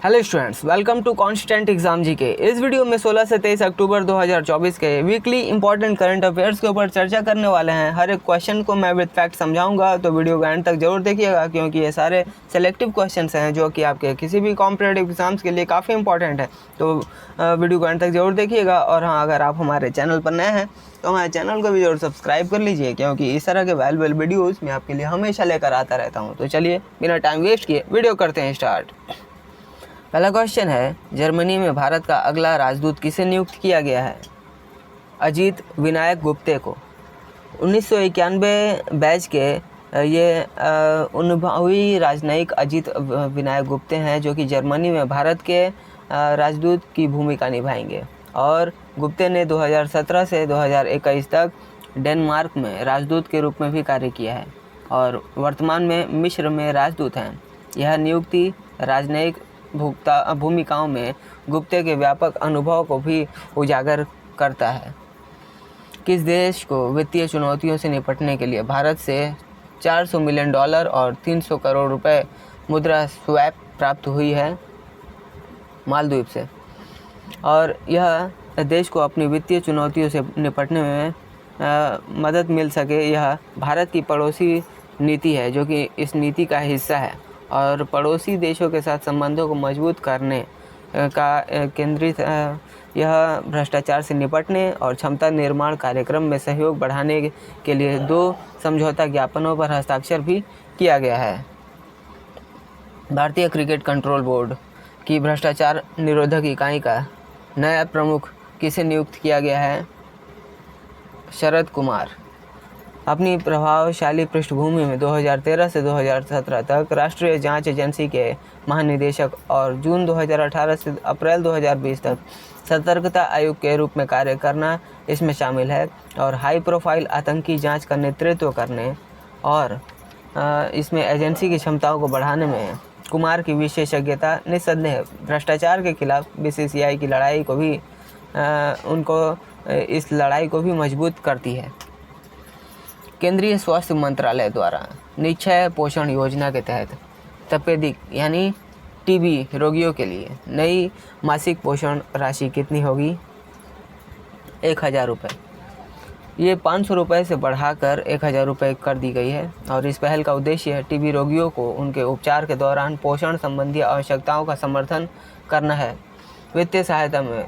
Hello students, welcome to constant exam GK. इस video में 16 से 23 अक्टूबर 2024 के वीकली इंपॉर्टेंट करंट अफेयर्स के ऊपर चर्चा करने वाले हैं। हर एक क्वेश्चन को मैं विद फैक्ट समझाऊंगा, तो वीडियो को एंड तक जरूर देखिएगा, क्योंकि ये सारे सेलेक्टिव क्वेश्चंस हैं जो कि आपके किसी भी कॉम्पिटेटिव एग्जाम्स के लिए काफ़ी इंपॉर्टेंट है। तो वीडियो को एंड तक जरूर देखिएगा। और हाँ, अगर आप हमारे चैनल पर नए हैं तो हमारे चैनल को भी जरूर सब्सक्राइब कर लीजिए, क्योंकि इस तरह के वैल्यूएबल वीडियोज़ मैं आपके लिए हमेशा लेकर आता रहता हूँ। तो चलिए बिना टाइम वेस्ट किए वीडियो करते हैं स्टार्ट। पहला क्वेश्चन है, जर्मनी में भारत का अगला राजदूत किसे नियुक्त किया गया है? अजीत विनायक गुप्ते को। 1991 बैच के ये अनुभवी राजनयिक अजीत विनायक गुप्ते हैं, जो कि जर्मनी में भारत के राजदूत की भूमिका निभाएंगे। और गुप्ते ने 2017 से 2021 तक डेनमार्क में राजदूत के रूप में भी कार्य किया है और वर्तमान में मिस्र में राजदूत हैं। यह नियुक्ति राजनयिक भूमिकाओं में गुप्ते के व्यापक अनुभव को भी उजागर करता है। किस देश को वित्तीय चुनौतियों से निपटने के लिए भारत से $400 मिलियन और 300 करोड़ रुपए मुद्रा स्वैप प्राप्त हुई है? मालदीव से। और यह देश को अपनी वित्तीय चुनौतियों से निपटने में मदद मिल सके, यह भारत की पड़ोसी नीति है, जो कि इस नीति का हिस्सा है और पड़ोसी देशों के साथ संबंधों को मजबूत करने का केंद्रित यह भ्रष्टाचार से निपटने और क्षमता निर्माण कार्यक्रम में सहयोग बढ़ाने के लिए 2 समझौता ज्ञापनों पर हस्ताक्षर भी किया गया है। भारतीय क्रिकेट कंट्रोल बोर्ड की भ्रष्टाचार निरोधक इकाई का नया प्रमुख किसे नियुक्त किया गया है? शरद कुमार। अपनी प्रभावशाली पृष्ठभूमि में 2013 से 2017 तक राष्ट्रीय जांच एजेंसी के महानिदेशक और जून 2018 से अप्रैल 2020 तक सतर्कता आयुक्त के रूप में कार्य करना इसमें शामिल है। और हाई प्रोफाइल आतंकी जांच का नेतृत्व करने और इसमें एजेंसी की क्षमताओं को बढ़ाने में कुमार की विशेषज्ञता निस्संदेह भ्रष्टाचार के खिलाफ बीसीसीआई की लड़ाई को भी इस लड़ाई को भी मजबूत करती है। केंद्रीय स्वास्थ्य मंत्रालय द्वारा निश्चय पोषण योजना के तहत तपेदिक यानी टीबी रोगियों के लिए नई मासिक पोषण राशि कितनी होगी? 1000 रुपये। ये 500 रुपये से बढ़ाकर 1000 रुपये कर दी गई है। और इस पहल का उद्देश्य टीबी रोगियों को उनके उपचार के दौरान पोषण संबंधी आवश्यकताओं का समर्थन करना है। वित्तीय सहायता में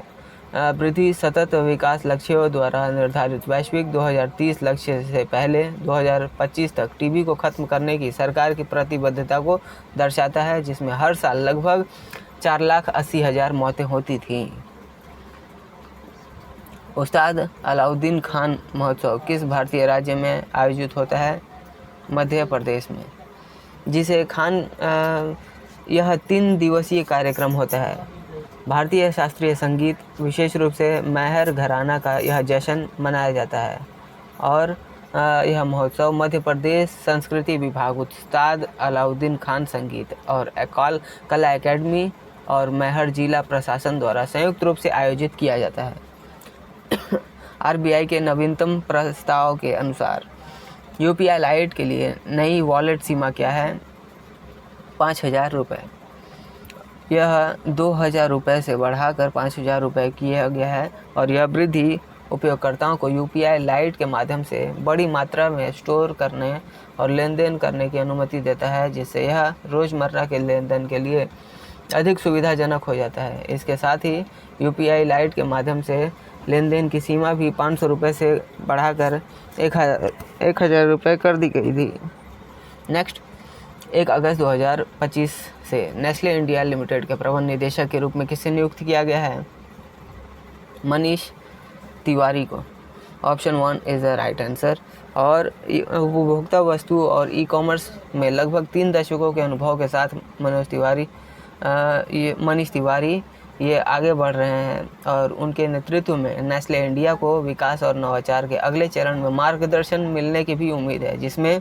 वृद्धि सतत विकास लक्ष्यों द्वारा निर्धारित वैश्विक 2030 लक्ष्य से पहले 2025 तक टीबी को खत्म करने की सरकार की प्रतिबद्धता को दर्शाता है, जिसमें हर साल लगभग 4,80,000 मौतें होती थीं। उस्ताद अलाउद्दीन खान महोत्सव किस भारतीय राज्य में आयोजित होता है? मध्य प्रदेश में। जिसे यह 3 दिवसीय कार्यक्रम होता है। भारतीय शास्त्रीय संगीत, विशेष रूप से मैहर घराना का यह जश्न मनाया जाता है। और यह महोत्सव मध्य प्रदेश संस्कृति विभाग, उस्ताद अलाउद्दीन खान संगीत और कला एकेडमी और मैहर जिला प्रशासन द्वारा संयुक्त रूप से आयोजित किया जाता है। आरबीआई के नवीनतम प्रस्ताव के अनुसार यूपीआई लाइट के लिए नई वॉलेट सीमा क्या है? 5,000 रुपये। यह 2,000 रुपये से बढ़ाकर 5,000 रुपये किया गया है। और यह वृद्धि उपयोगकर्ताओं को यूपीआई लाइट के माध्यम से बड़ी मात्रा में स्टोर करने और लेन देन करने की अनुमति देता है, जिससे यह रोज़मर्रा के लेन देन के लिए अधिक सुविधाजनक हो जाता है। इसके साथ ही यूपीआई लाइट के माध्यम से लेन देन की सीमा भी 500 रुपये से बढ़ाकर 1,000 रुपये कर दी गई थी। नेक्स्ट, 1 अगस्त 2025 से नेस्ले इंडिया लिमिटेड के प्रबंध निदेशक के रूप में किसे नियुक्त किया गया है? मनीष तिवारी को। Option 1 is the right answer. और उपभोक्ता वस्तु और ई कॉमर्स में लगभग 3 दशकों के अनुभव के साथ मनीष तिवारी ये आगे बढ़ रहे हैं और उनके नेतृत्व में नेस्ले इंडिया को विकास और नवाचार के अगले चरण में मार्गदर्शन मिलने की भी उम्मीद है, जिसमें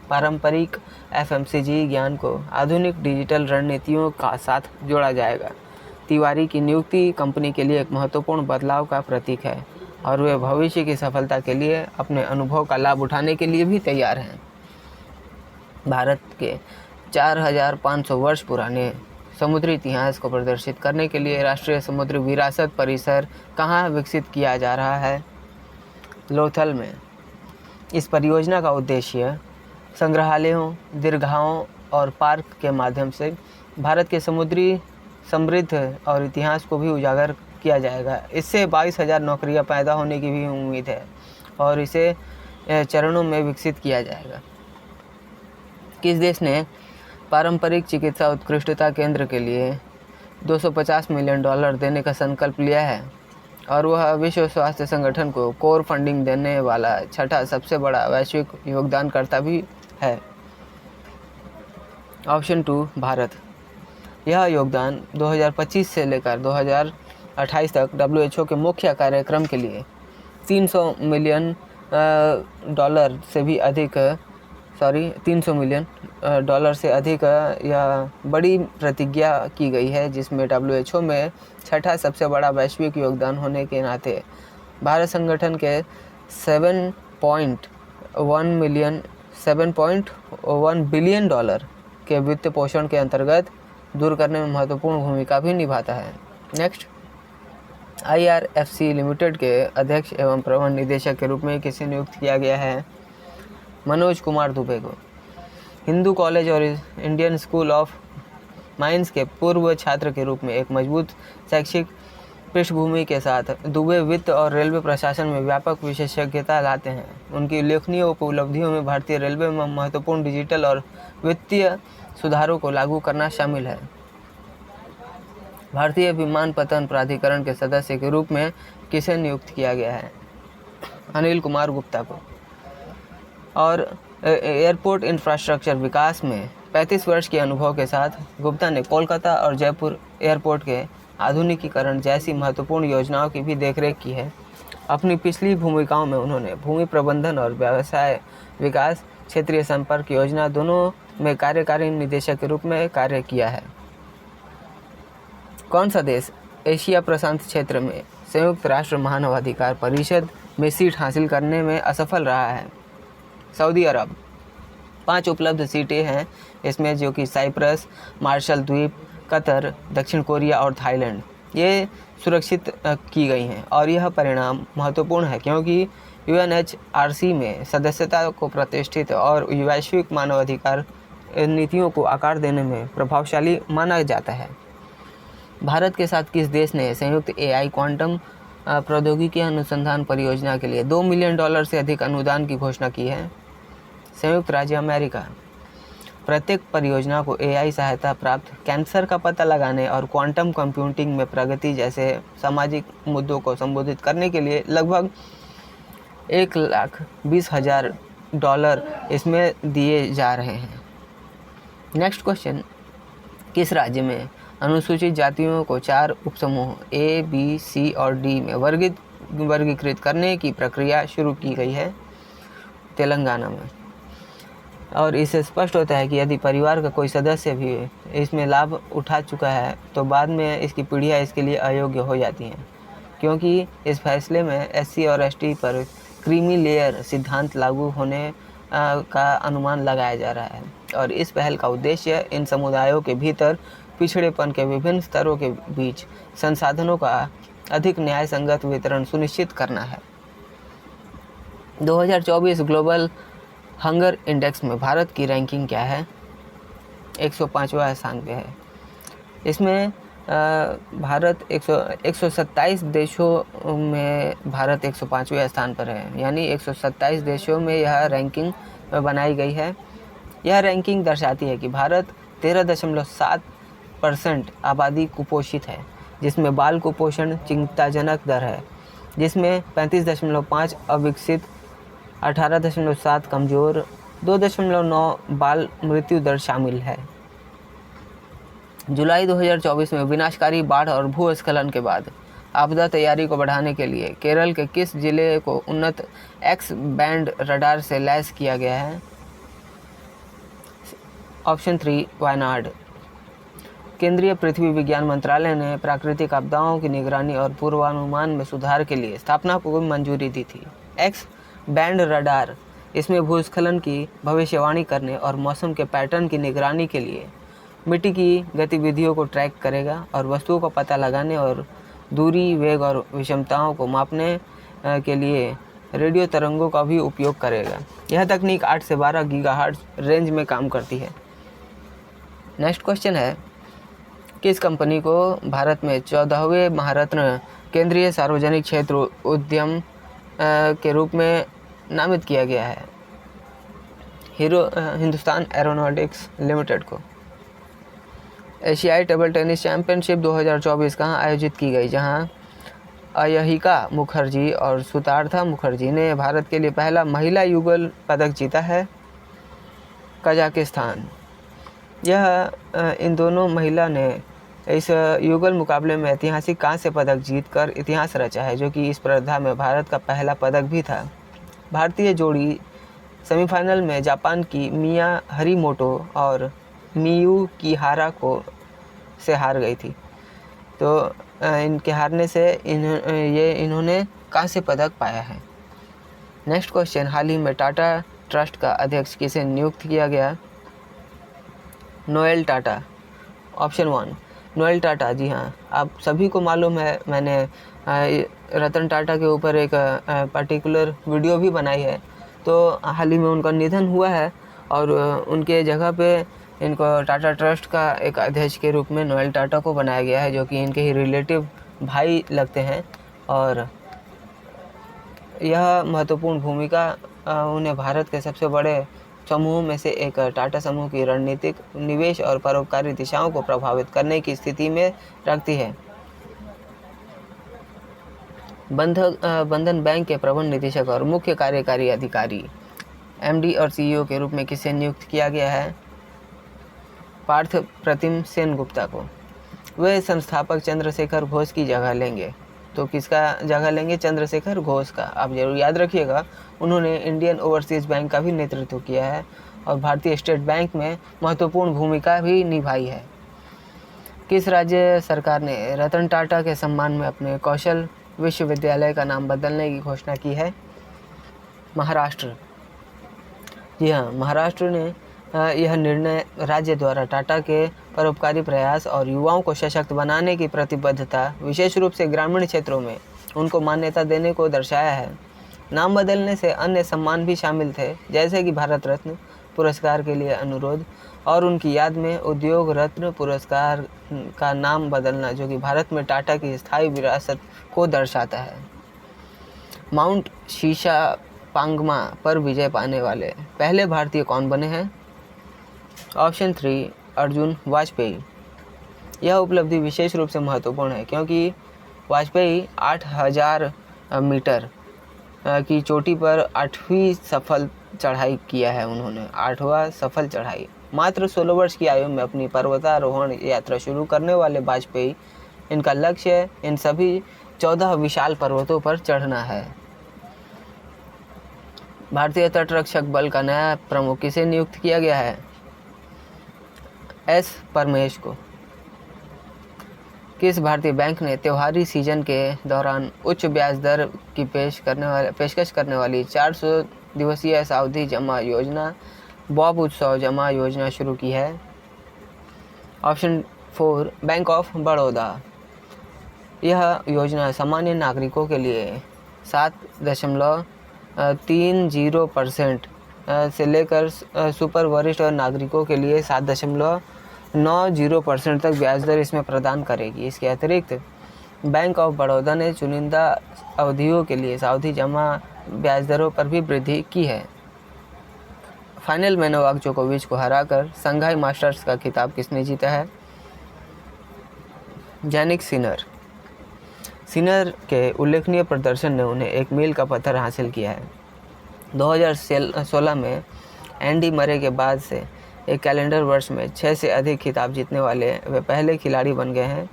पारंपरिक एफएमसीजी ज्ञान को आधुनिक डिजिटल रणनीतियों का साथ जोड़ा जाएगा। तिवारी की नियुक्ति कंपनी के लिए एक महत्वपूर्ण बदलाव का प्रतीक है और वे भविष्य की सफलता के लिए अपने अनुभव का लाभ उठाने के लिए भी तैयार हैं। भारत के 4,500 वर्ष पुराने समुद्री इतिहास को प्रदर्शित करने के लिए राष्ट्रीय समुद्री विरासत परिसर कहाँ विकसित किया जा रहा है? लोथल में। इस परियोजना का उद्देश्य संग्रहालयों, दीर्घाओं और पार्क के माध्यम से भारत के समुद्री समृद्ध और इतिहास को भी उजागर किया जाएगा। इससे 22,000 नौकरियां पैदा होने की भी उम्मीद है और इसे चरणों में विकसित किया जाएगा। किस देश ने पारंपरिक चिकित्सा उत्कृष्टता केंद्र के लिए $250 मिलियन देने का संकल्प लिया है और वह विश्व स्वास्थ्य संगठन को कोर फंडिंग देने वाला छठा सबसे बड़ा वैश्विक योगदानकर्ता भी है? ऑप्शन 2 भारत। यह योगदान 2025 से लेकर 2028 तक WHO के मुख्य कार्यक्रम के लिए $300 मिलियन से अधिक यह बड़ी प्रतिज्ञा की गई है, जिसमें WHO में छठा सबसे बड़ा वैश्विक योगदान होने के नाते भारत संगठन के $7.1 बिलियन के वित्त पोषण के अंतर्गत दूर करने में महत्वपूर्ण भूमिका भी निभाता है। नेक्स्ट, IRFC लिमिटेड के अध्यक्ष एवं प्रबंध निदेशक के रूप में किसे नियुक्त किया गया है? मनोज कुमार दुबे को। हिंदू कॉलेज और इंडियन स्कूल ऑफ माइंस के पूर्व छात्र के रूप में एक मजबूत शैक्षिक पृष्ठभूमि के साथ दुबे वित्त और रेलवे प्रशासन में व्यापक विशेषज्ञता लाते हैं। उनकी उल्लेखनीय उपलब्धियों में भारतीय रेलवे में महत्वपूर्ण डिजिटल और वित्तीय सुधारों को लागू करना शामिल है। भारतीय विमानपत्तन प्राधिकरण के सदस्य के रूप में किसे नियुक्त किया गया है? अनिल कुमार गुप्ता को। और एयरपोर्ट इंफ्रास्ट्रक्चर विकास में 35 वर्ष के अनुभव के साथ गुप्ता ने कोलकाता और जयपुर एयरपोर्ट के आधुनिकीकरण जैसी महत्वपूर्ण योजनाओं की भी देखरेख की है। अपनी पिछली भूमिकाओं में उन्होंने भूमि प्रबंधन और व्यवसाय विकास, क्षेत्रीय संपर्क योजना दोनों में कार्यकारी निदेशक के रूप में कार्य किया है। कौन सा देश एशिया प्रशांत क्षेत्र में संयुक्त राष्ट्र मानवाधिकार परिषद में सीट हासिल करने में असफल रहा है? सऊदी अरब। 5 उपलब्ध सीटें हैं इसमें, जो कि साइप्रस, मार्शल द्वीप, कतर, दक्षिण कोरिया और थाईलैंड ये सुरक्षित की गई हैं। और यह परिणाम महत्वपूर्ण है क्योंकि UNHRC में सदस्यता को प्रतिष्ठित और वैश्विक मानवाधिकार नीतियों को आकार देने में प्रभावशाली माना जाता है। भारत के साथ किस देश ने संयुक्त AI क्वांटम प्रौद्योगिकी अनुसंधान परियोजना के लिए $2 मिलियन से अधिक अनुदान की घोषणा की है? संयुक्त राज्य अमेरिका। प्रत्येक परियोजना को AI सहायता प्राप्त कैंसर का पता लगाने और क्वांटम कंप्यूटिंग में प्रगति जैसे सामाजिक मुद्दों को संबोधित करने के लिए लगभग $1,20,000 इसमें दिए जा रहे हैं। नेक्स्ट क्वेश्चन, किस राज्य में अनुसूचित जातियों को 4 उपसमूह A, B, C और D में वर्गीकृत करने की प्रक्रिया शुरू की गई है? तेलंगाना में। और इससे स्पष्ट होता है कि यदि परिवार का कोई सदस्य भी इसमें लाभ उठा चुका है तो बाद में इसकी पीढ़ियाँ इसके लिए अयोग्य हो जाती हैं, क्योंकि इस फैसले में SC और ST पर क्रीमी लेयर सिद्धांत लागू होने का अनुमान लगाया जा रहा है। और इस पहल का उद्देश्य इन समुदायों के भीतर पिछड़ेपन के विभिन्न स्तरों के बीच संसाधनों का अधिक न्याय संगत वितरण सुनिश्चित करना है। 2024 ग्लोबल हंगर इंडेक्स में भारत की रैंकिंग क्या है? 105वां स्थान पे है। इसमें भारत 127 देशों में भारत 105वें स्थान पर है, यानी 127 देशों में यह रैंकिंग बनाई गई है। यह रैंकिंग दर्शाती है कि भारत 13.7% आबादी कुपोषित है, जिसमें बाल कुपोषण चिंताजनक दर है, जिसमें 35.5 अविकसित, 18.7 कमज़ोर, 2.9 बाल मृत्यु दर शामिल है। जुलाई 2024 में विनाशकारी बाढ़ और भूस्खलन के बाद आपदा तैयारी को बढ़ाने के लिए केरल के किस जिले को उन्नत X बैंड रडार से लैस किया गया है? ऑप्शन 3 वायनाड। केंद्रीय पृथ्वी विज्ञान मंत्रालय ने प्राकृतिक आपदाओं की निगरानी और पूर्वानुमान में सुधार के लिए स्थापना को मंजूरी दी थी। X बैंड रडार इसमें भूस्खलन की भविष्यवाणी करने और मौसम के पैटर्न की निगरानी के लिए मिट्टी की गतिविधियों को ट्रैक करेगा और वस्तुओं का पता लगाने और दूरी, वेग और विषमताओं को मापने के लिए रेडियो तरंगों का भी उपयोग करेगा। यह तकनीक 8 से 12 गीगाहर्ट्ज़ रेंज में काम करती है। नेक्स्ट क्वेश्चन है, किस कंपनी को भारत में 14वें महारत्न केंद्रीय सार्वजनिक क्षेत्र उद्यम के रूप में नामित किया गया है? हिंदुस्तान एरोनॉटिक्स लिमिटेड को। एशियाई टेबल टेनिस चैंपियनशिप 2024 कहाँ आयोजित की गई, जहां अयहिका मुखर्जी और सुतार्था मुखर्जी ने भारत के लिए पहला महिला युगल पदक जीता है? कजाकिस्तान। यह इन दोनों महिला ने इस युगल मुकाबले में ऐतिहासिक कांस्य पदक जीतकर इतिहास रचा है, जो कि इस स्पर्धा में भारत का पहला पदक भी था। भारतीय जोड़ी सेमीफाइनल में जापान की मिया हरीमोटो और मियू किहारा से हार गई थी। तो इनके हारने से इन्होंने कांस्य पदक पाया है। नेक्स्ट क्वेश्चन, हाल ही में टाटा ट्रस्ट का अध्यक्ष किसे नियुक्त किया गया? नोएल टाटा। ऑप्शन 1 नोएल टाटा। जी हाँ, आप सभी को मालूम है, मैंने रतन टाटा के ऊपर एक पर्टिकुलर वीडियो भी बनाई है। तो हाल ही में उनका निधन हुआ है और उनके जगह पे इनको टाटा ट्रस्ट का एक अध्यक्ष के रूप में नोएल टाटा को बनाया गया है, जो कि इनके ही रिलेटिव भाई लगते हैं। और यह महत्वपूर्ण भूमिका उन्हें भारत के सबसे बड़े समूहों में से एक टाटा समूह की रणनीतिक निवेश और परोपकारी दिशाओं को प्रभावित करने की स्थिति में रखती है। बंधन बैंक के प्रबंध निदेशक और मुख्य कार्यकारी अधिकारी MD और CEO के रूप में किसे नियुक्त किया गया है? पार्थ प्रतिम सेनगुप्ता को। वे संस्थापक चंद्रशेखर घोष की जगह लेंगे। तो किसका जगह लेंगे? चंद्रशेखर घोष का। आप जरूर याद रखिएगा, उन्होंने इंडियन ओवरसीज़ बैंक का भी नेतृत्व किया है और भारतीय स्टेट बैंक में महत्वपूर्ण भूमिका भी निभाई है। किस राज्य सरकार ने रतन टाटा के सम्मान में अपने कौशल विश्वविद्यालय का नाम बदलने की घोषणा की है? महाराष्ट्र। जी हाँ, महाराष्ट्र ने यह निर्णय राज्य द्वारा टाटा के परोपकारी प्रयास और युवाओं को सशक्त बनाने की प्रतिबद्धता, विशेष रूप से ग्रामीण क्षेत्रों में उनको मान्यता देने को दर्शाया है। नाम बदलने से अन्य सम्मान भी शामिल थे, जैसे कि भारत रत्न पुरस्कार के लिए अनुरोध और उनकी याद में उद्योग रत्न पुरस्कार का नाम बदलना, जो कि भारत में टाटा की स्थायी विरासत को दर्शाता है। माउंट शीशा पांगमा पर विजय पाने वाले पहले भारतीय कौन बने हैं? ऑप्शन 3 अर्जुन वाजपेयी। यह उपलब्धि विशेष रूप से महत्वपूर्ण है क्योंकि वाजपेयी 8000 मीटर की चोटी पर 8वीं सफल चढ़ाई किया है। उन्होंने 8वां सफल चढ़ाई। मात्र 16 वर्ष की आयु में अपनी पर्वतारोहण यात्रा शुरू करने वाले वाजपेयी, इनका लक्ष्य इन सभी 14 विशाल पर्वतों पर चढ़ना है। भारतीय तटरक्षक बल का नया प्रमुख किसे नियुक्त किया गया है? S परमेश को। किस भारतीय बैंक ने त्योहारी सीजन के दौरान उच्च ब्याज दर की पेशकश करने वाली 400 दिवसीय सावधि जमा योजना बॉब उत्सव जमा योजना शुरू की है? Option 4 bank of Baroda. यह योजना सामान्य नागरिकों के लिए 7.30% से लेकर सुपर वरिष्ठ और नागरिकों के लिए 7.90% तक ब्याज दर इसमें प्रदान करेगी। इसके अतिरिक्त बैंक ऑफ बड़ौदा ने चुनिंदा अवधियों के लिए सावधि जमा ब्याज दरों पर भी वृद्धि की है। फाइनल में नोवाक जोकोविच को हराकर संघाई मास्टर्स का खिताब किसने जीता है? Jannik Sinner. सिनर के उल्लेखनीय प्रदर्शन ने उन्हें एक मील का पत्थर हासिल किया है। 2016 में एंडी मरे के बाद से एक कैलेंडर वर्ष में 6 से अधिक खिताब जीतने वाले वे पहले खिलाड़ी बन गए हैं।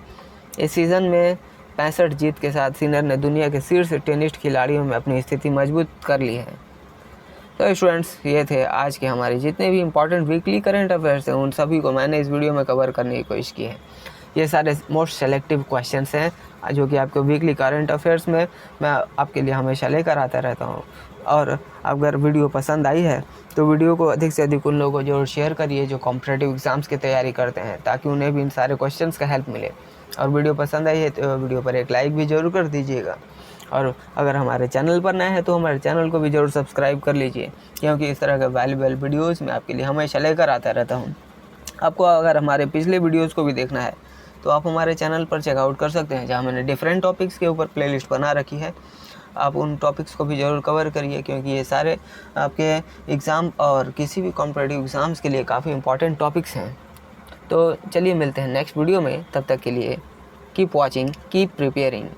इस सीज़न में 65 जीत के साथ सिनर ने दुनिया के शीर्ष टेनिस खिलाड़ियों में अपनी स्थिति मजबूत कर ली है। तो स्टूडेंट्स, ये थे आज के हमारे जितने भी इंपॉर्टेंट वीकली करंट अफेयर्स हैं, उन सभी को मैंने इस वीडियो में कवर करने की कोशिश की है। ये सारे मोस्ट सेलेक्टिव क्वेश्चंस हैं जो कि आपको वीकली करंट अफेयर्स में मैं आपके लिए हमेशा लेकर आता रहता हूँ। और अगर वीडियो पसंद आई है तो वीडियो को अधिक से अधिक उन लोगों को जरूर शेयर करिए जो कॉम्पिटिटिव एग्ज़ाम्स की तैयारी करते हैं, ताकि उन्हें भी इन सारे क्वेश्चंस का हेल्प मिले। और वीडियो पसंद आई है तो वीडियो पर एक लाइक भी ज़रूर कर दीजिएगा। और अगर हमारे चैनल पर नए हैं तो हमारे चैनल को भी ज़रूर सब्सक्राइब कर लीजिए, क्योंकि इस तरह के वैल्यूएबल वीडियोज़ मैं आपके लिए हमेशा लेकर आता रहता हूँ। आपको अगर हमारे पिछले वीडियोज़ को भी देखना है तो आप हमारे चैनल पर चेकआउट कर सकते हैं, जहाँ मैंने डिफरेंट टॉपिक्स के ऊपर प्लेलिस्ट बना रखी है। आप उन टॉपिक्स को भी ज़रूर कवर करिए, क्योंकि ये सारे आपके एग्ज़ाम और किसी भी कॉम्पिटिटिव एग्ज़ाम्स के लिए काफ़ी इंपॉर्टेंट टॉपिक्स हैं। तो चलिए मिलते हैं नेक्स्ट वीडियो में, तब तक के लिए कीप वॉचिंग, कीप प्रिपेयरिंग।